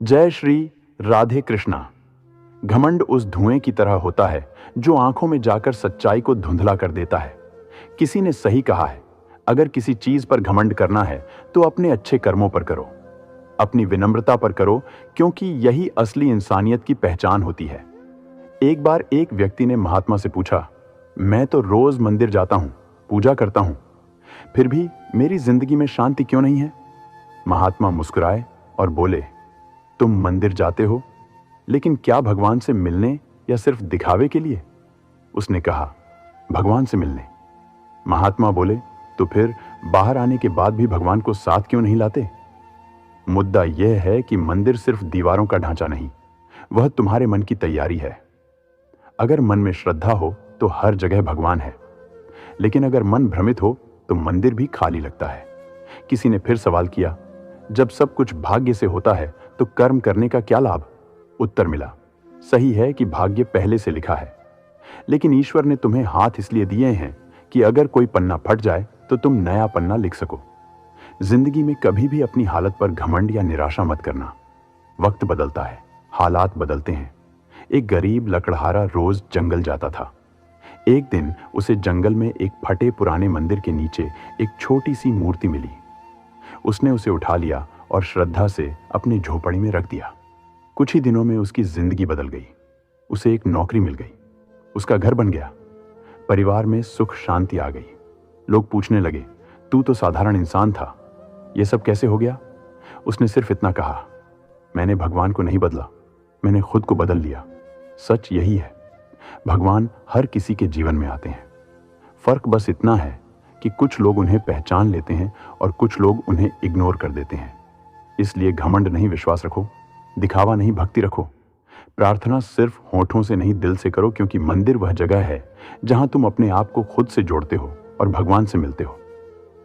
जय श्री राधे कृष्णा। घमंड उस धुएं की तरह होता है जो आंखों में जाकर सच्चाई को धुंधला कर देता है। किसी ने सही कहा है, अगर किसी चीज पर घमंड करना है तो अपने अच्छे कर्मों पर करो, अपनी विनम्रता पर करो, क्योंकि यही असली इंसानियत की पहचान होती है। एक बार एक व्यक्ति ने महात्मा से पूछा, मैं तो रोज मंदिर जाता हूं, पूजा करता हूं, फिर भी मेरी जिंदगी में शांति क्यों नहीं है? महात्मा मुस्कुराए और बोले, तुम मंदिर जाते हो, लेकिन क्या भगवान से मिलने या सिर्फ दिखावे के लिए? उसने कहा, भगवान से मिलने। महात्मा बोले, तो फिर बाहर आने के बाद भी भगवान को साथ क्यों नहीं लाते? मुद्दा यह है कि मंदिर सिर्फ दीवारों का ढांचा नहीं, वह तुम्हारे मन की तैयारी है। अगर मन में श्रद्धा हो तो हर जगह भगवान है, लेकिन अगर मन भ्रमित हो तो मंदिर भी खाली लगता है। किसी ने फिर सवाल किया, जब सब कुछ भाग्य से होता है तो कर्म करने का क्या लाभ? उत्तर मिला, सही है कि भाग्य पहले से लिखा है, लेकिन ईश्वर ने तुम्हें हाथ इसलिए दिए हैं कि अगर कोई पन्ना फट जाए तो तुम नया पन्ना लिख सको। जिंदगी में कभी भी अपनी हालत पर घमंड या निराशा मत करना। वक्त बदलता है, हालात बदलते हैं। एक गरीब लकड़हारा रोज जंगल जाता था। एक दिन उसे जंगल में एक फटे पुराने मंदिर के नीचे एक छोटी सी मूर्ति मिली। उसने उसे उठा लिया और श्रद्धा से अपनी झोपड़ी में रख दिया। कुछ ही दिनों में उसकी जिंदगी बदल गई। उसे एक नौकरी मिल गई, उसका घर बन गया, परिवार में सुख शांति आ गई। लोग पूछने लगे, तू तो साधारण इंसान था, यह सब कैसे हो गया? उसने सिर्फ इतना कहा, मैंने भगवान को नहीं बदला, मैंने खुद को बदल लिया। सच यही है, भगवान हर किसी के जीवन में आते हैं। फर्क बस इतना है कि कुछ लोग उन्हें पहचान लेते हैं और कुछ लोग उन्हें इग्नोर कर देते हैं। इसलिए घमंड नहीं विश्वास रखो, दिखावा नहीं भक्ति रखो। प्रार्थना सिर्फ होठों से नहीं दिल से करो, क्योंकि मंदिर वह जगह है जहां तुम अपने आप को खुद से जोड़ते हो और भगवान से मिलते हो।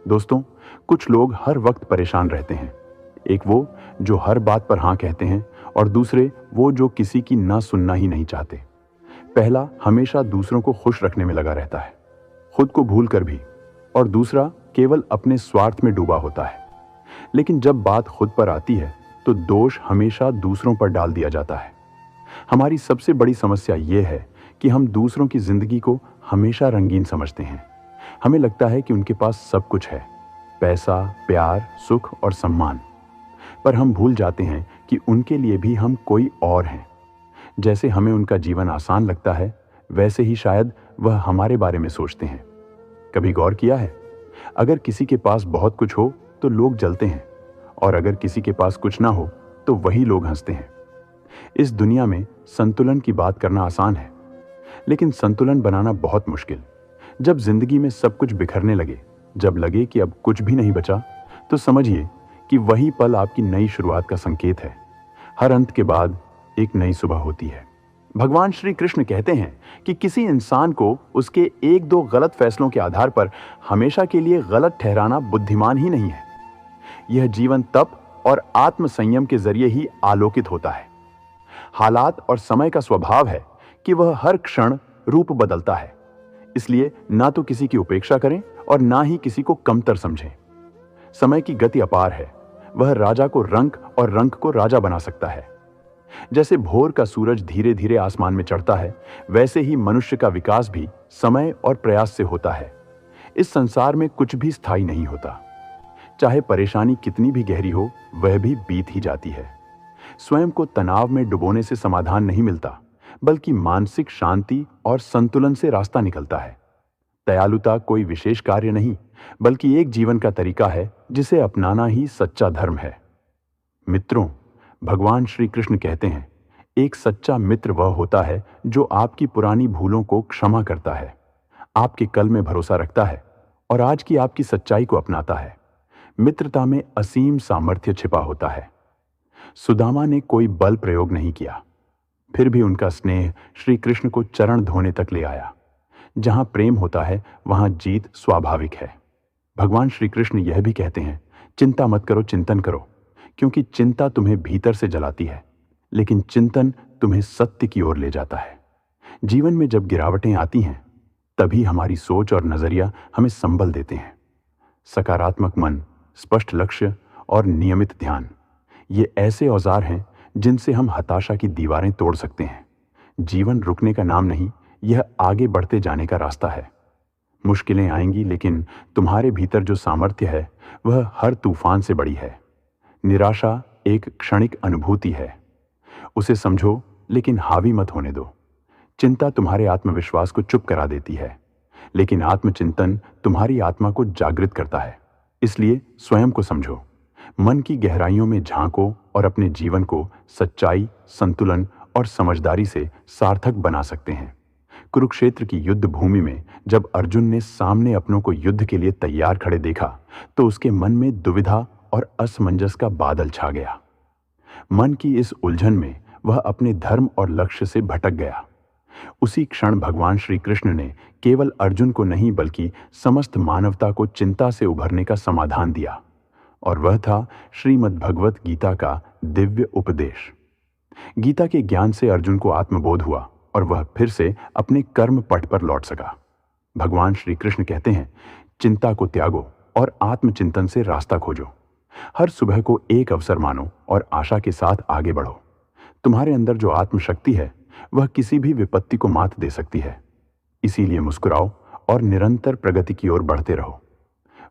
दोस्तों, कुछ लोग हर वक्त परेशान रहते हैं। एक वो जो हर बात पर हाँ कहते हैं, और दूसरे वो जो किसी की ना सुनना ही नहीं चाहते। पहला हमेशा दूसरों को खुश रखने में लगा रहता है, खुद को भूल कर भी, और दूसरा केवल अपने स्वार्थ में डूबा होता है। लेकिन जब बात खुद पर आती है तो दोष हमेशा दूसरों पर डाल दिया जाता है। हमारी सबसे बड़ी समस्या यह है कि हम दूसरों की जिंदगी को हमेशा रंगीन समझते हैं। हमें लगता है कि उनके पास सब कुछ है, पैसा, प्यार, सुख और सम्मान, पर हम भूल जाते हैं कि उनके लिए भी हम कोई और हैं। जैसे हमें उनका जीवन आसान लगता है, वैसे ही शायद वह हमारे बारे में सोचते हैं। कभी गौर किया है, अगर किसी के पास बहुत कुछ हो तो लोग जलते हैं, और अगर किसी के पास कुछ ना हो तो वही लोग हंसते हैं। इस दुनिया में संतुलन की बात करना आसान है, लेकिन संतुलन बनाना बहुत मुश्किल। जब जिंदगी में सब कुछ बिखरने लगे, जब लगे कि अब कुछ भी नहीं बचा, तो समझिए कि वही पल आपकी नई शुरुआत का संकेत है। हर अंत के बाद एक नई सुबह होती है। भगवान श्री कृष्ण कहते हैं कि किसी इंसान को उसके एक दो गलत फैसलों के आधार पर हमेशा के लिए गलत ठहराना बुद्धिमान ही नहीं है। यह जीवन तप और आत्म संयम के जरिए ही आलोकित होता है। हालात और समय का स्वभाव है कि वह हर क्षण रूप बदलता है। इसलिए ना तो किसी की उपेक्षा करें और ना ही किसी को कमतर समझें। समय की गति अपार है, वह राजा को रंक और रंक को राजा बना सकता है। जैसे भोर का सूरज धीरे धीरे आसमान में चढ़ता है, वैसे ही मनुष्य का विकास भी समय और प्रयास से होता है। इस संसार में कुछ भी स्थायी नहीं होता। चाहे परेशानी कितनी भी गहरी हो, वह भी बीत ही जाती है। स्वयं को तनाव में डुबोने से समाधान नहीं मिलता, बल्कि मानसिक शांति और संतुलन से रास्ता निकलता है। दयालुता कोई विशेष कार्य नहीं, बल्कि एक जीवन का तरीका है जिसे अपनाना ही सच्चा धर्म है। मित्रों, भगवान श्री कृष्ण कहते हैं, एक सच्चा मित्र वह होता है जो आपकी पुरानी भूलों को क्षमा करता है, आपके कल में भरोसा रखता है और आज की आपकी सच्चाई को अपनाता है। मित्रता में असीम सामर्थ्य छिपा होता है। सुदामा ने कोई बल प्रयोग नहीं किया, फिर भी उनका स्नेह श्री कृष्ण को चरण धोने तक ले आया। जहां प्रेम होता है वहां जीत स्वाभाविक है। भगवान श्री कृष्ण यह भी कहते हैं, चिंता मत करो, चिंतन करो, क्योंकि चिंता तुम्हें भीतर से जलाती है, लेकिन चिंतन तुम्हें सत्य की ओर ले जाता है। जीवन में जब गिरावटें आती हैं, तभी हमारी सोच और नजरिया हमें संबल देते हैं। सकारात्मक मन, स्पष्ट लक्ष्य और नियमित ध्यान, ये ऐसे औजार हैं जिनसे हम हताशा की दीवारें तोड़ सकते हैं। जीवन रुकने का नाम नहीं, यह आगे बढ़ते जाने का रास्ता है। मुश्किलें आएंगी, लेकिन तुम्हारे भीतर जो सामर्थ्य है वह हर तूफान से बड़ी है। निराशा एक क्षणिक अनुभूति है, उसे समझो लेकिन हावी मत होने दो। चिंता तुम्हारे आत्मविश्वास को चुप करा देती है, लेकिन आत्मचिंतन तुम्हारी आत्मा को जागृत करता है। इसलिए स्वयं को समझो, मन की गहराइयों में झांको और अपने जीवन को सच्चाई, संतुलन और समझदारी से सार्थक बना सकते हैं। कुरुक्षेत्र की युद्ध भूमि में जब अर्जुन ने सामने अपनों को युद्ध के लिए तैयार खड़े देखा, तो उसके मन में दुविधा और असमंजस का बादल छा गया। मन की इस उलझन में वह अपने धर्म और लक्ष्य से भटक गया। उसी क्षण भगवान श्री कृष्ण ने केवल अर्जुन को नहीं बल्कि समस्त मानवता को चिंता से उभरने का समाधान दिया, और वह था श्रीमद् भगवत गीता का दिव्य उपदेश। गीता के ज्ञान से अर्जुन को आत्मबोध हुआ और वह फिर से अपने कर्म पथ पर लौट सका। भगवान श्री कृष्ण कहते हैं, चिंता को त्यागो और आत्मचिंतन से रास्ता खोजो। हर सुबह को एक अवसर मानो और आशा के साथ आगे बढ़ो। तुम्हारे अंदर जो आत्मशक्ति है वह किसी भी विपत्ति को मात दे सकती है। इसीलिए मुस्कुराओ और निरंतर प्रगति की ओर बढ़ते रहो।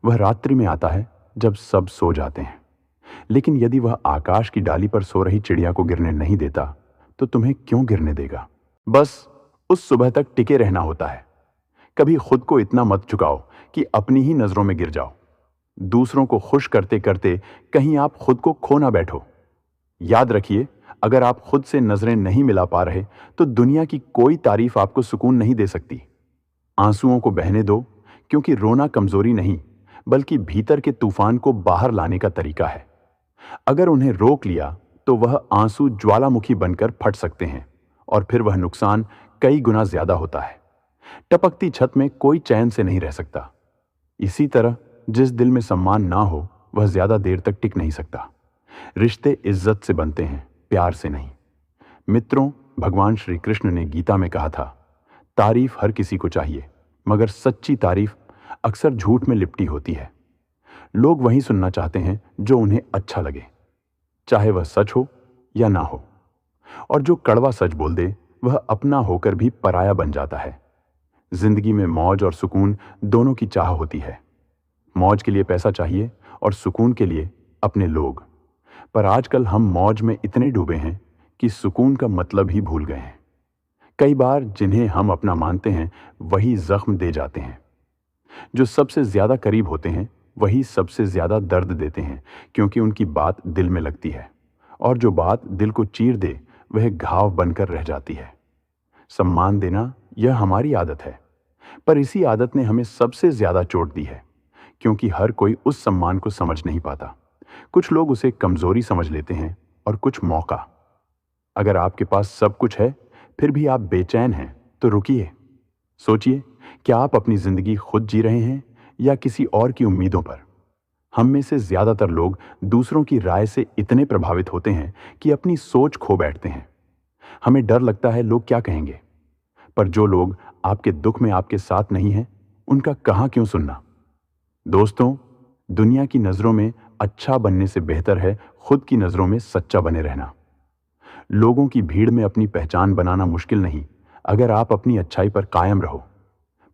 वह रात्रि में आता है जब सब सो जाते हैं, लेकिन यदि वह आकाश की डाली पर सो रही चिड़िया को गिरने नहीं देता, तो तुम्हें क्यों गिरने देगा? बस उस सुबह तक टिके रहना होता है। कभी खुद को इतना मत झुकाओ कि अपनी ही नजरों में गिर जाओ। दूसरों को खुश करते करते कहीं आप खुद को खो ना बैठो। याद रखिए, अगर आप खुद से नजरें नहीं मिला पा रहे तो दुनिया की कोई तारीफ आपको सुकून नहीं दे सकती। आंसुओं को बहने दो, क्योंकि रोना कमजोरी नहीं बल्कि भीतर के तूफान को बाहर लाने का तरीका है। अगर उन्हें रोक लिया तो वह आंसू ज्वालामुखी बनकर फट सकते हैं और फिर वह नुकसान कई गुना ज्यादा होता है। टपकती छत में कोई चैन से नहीं रह सकता। इसी तरह जिस दिल में सम्मान ना हो वह ज्यादा देर तक टिक नहीं सकता। रिश्ते इज्जत से बनते हैं, प्यार से नहीं। मित्रों, भगवान श्री कृष्ण ने गीता में कहा था, तारीफ हर किसी को चाहिए, मगर सच्ची तारीफ अक्सर झूठ में लिपटी होती है। लोग वही सुनना चाहते हैं जो उन्हें अच्छा लगे, चाहे वह सच हो या ना हो। और जो कड़वा सच बोल दे वह अपना होकर भी पराया बन जाता है। जिंदगी में मौज और सुकून दोनों की चाह होती है। मौज के लिए पैसा चाहिए और सुकून के लिए अपने लोग। पर आजकल हम मौज में इतने डूबे हैं कि सुकून का मतलब ही भूल गए हैं। कई बार जिन्हें हम अपना मानते हैं वही जख्म दे जाते हैं। जो सबसे ज्यादा करीब होते हैं वही सबसे ज्यादा दर्द देते हैं, क्योंकि उनकी बात दिल में लगती है, और जो बात दिल को चीर दे वह घाव बनकर रह जाती है। सम्मान देना यह हमारी आदत है, पर इसी आदत ने हमें सबसे ज्यादा चोट दी है, क्योंकि हर कोई उस सम्मान को समझ नहीं पाता। कुछ लोग उसे कमजोरी समझ लेते हैं और कुछ मौका। अगर आपके पास सब कुछ है फिर भी आप बेचैन हैं तो रुकिए, सोचिए, क्या आप अपनी जिंदगी खुद जी रहे हैं या किसी और की उम्मीदों पर? हम में से ज्यादातर लोग दूसरों की राय से इतने प्रभावित होते हैं कि अपनी सोच खो बैठते हैं। हमें डर लगता है लोग क्या कहेंगे, पर जो लोग आपके दुख में आपके साथ नहीं हैं, उनका कहां क्यों सुनना? दोस्तों, दुनिया की नजरों में अच्छा बनने से बेहतर है खुद की नजरों में सच्चा बने रहना। लोगों की भीड़ में अपनी पहचान बनाना मुश्किल नहीं, अगर आप अपनी अच्छाई पर कायम रहो।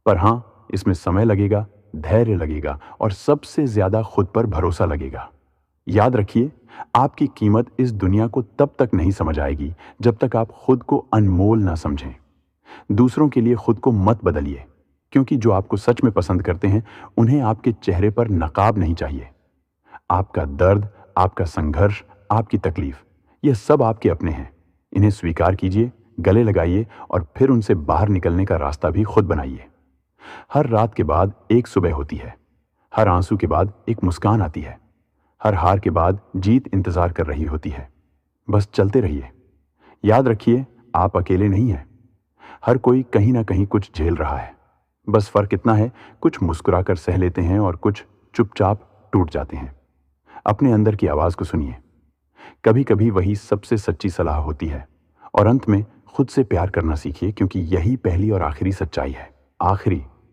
पर हां, इसमें समय लगेगा, धैर्य लगेगा और सबसे ज्यादा खुद पर भरोसा लगेगा। याद रखिए, आपकी कीमत इस दुनिया को तब तक नहीं समझ आएगी जब तक आप खुद को अनमोल ना समझें। दूसरों के लिए खुद को मत बदलिए, क्योंकि जो आपको सच में पसंद करते हैं उन्हें आपके चेहरे पर नकाब नहीं चाहिए। आपका दर्द, आपका संघर्ष, आपकी तकलीफ, यह सब आपके अपने हैं। इन्हें स्वीकार कीजिए, गले लगाइए और फिर उनसे बाहर निकलने का रास्ता भी खुद बनाइए। हर रात के बाद एक सुबह होती है, हर आंसू के बाद एक मुस्कान आती है, हर हार के बाद जीत इंतजार कर रही होती है। बस चलते रहिए। याद रखिए, आप अकेले नहीं हैं। हर कोई कहीं ना कहीं कुछ झेल रहा है। बस फर्क इतना है, कुछ मुस्कुराकर सह लेते हैं और कुछ चुपचाप टूट जाते हैं। अपने अंदर की आवाज को सुनिए, कभी कभी वही सबसे सच्ची सलाह होती है। और अंत में खुद से प्यार करना सीखिए, क्योंकि यही पहली और आखिरी सच्चाई है। आखिरी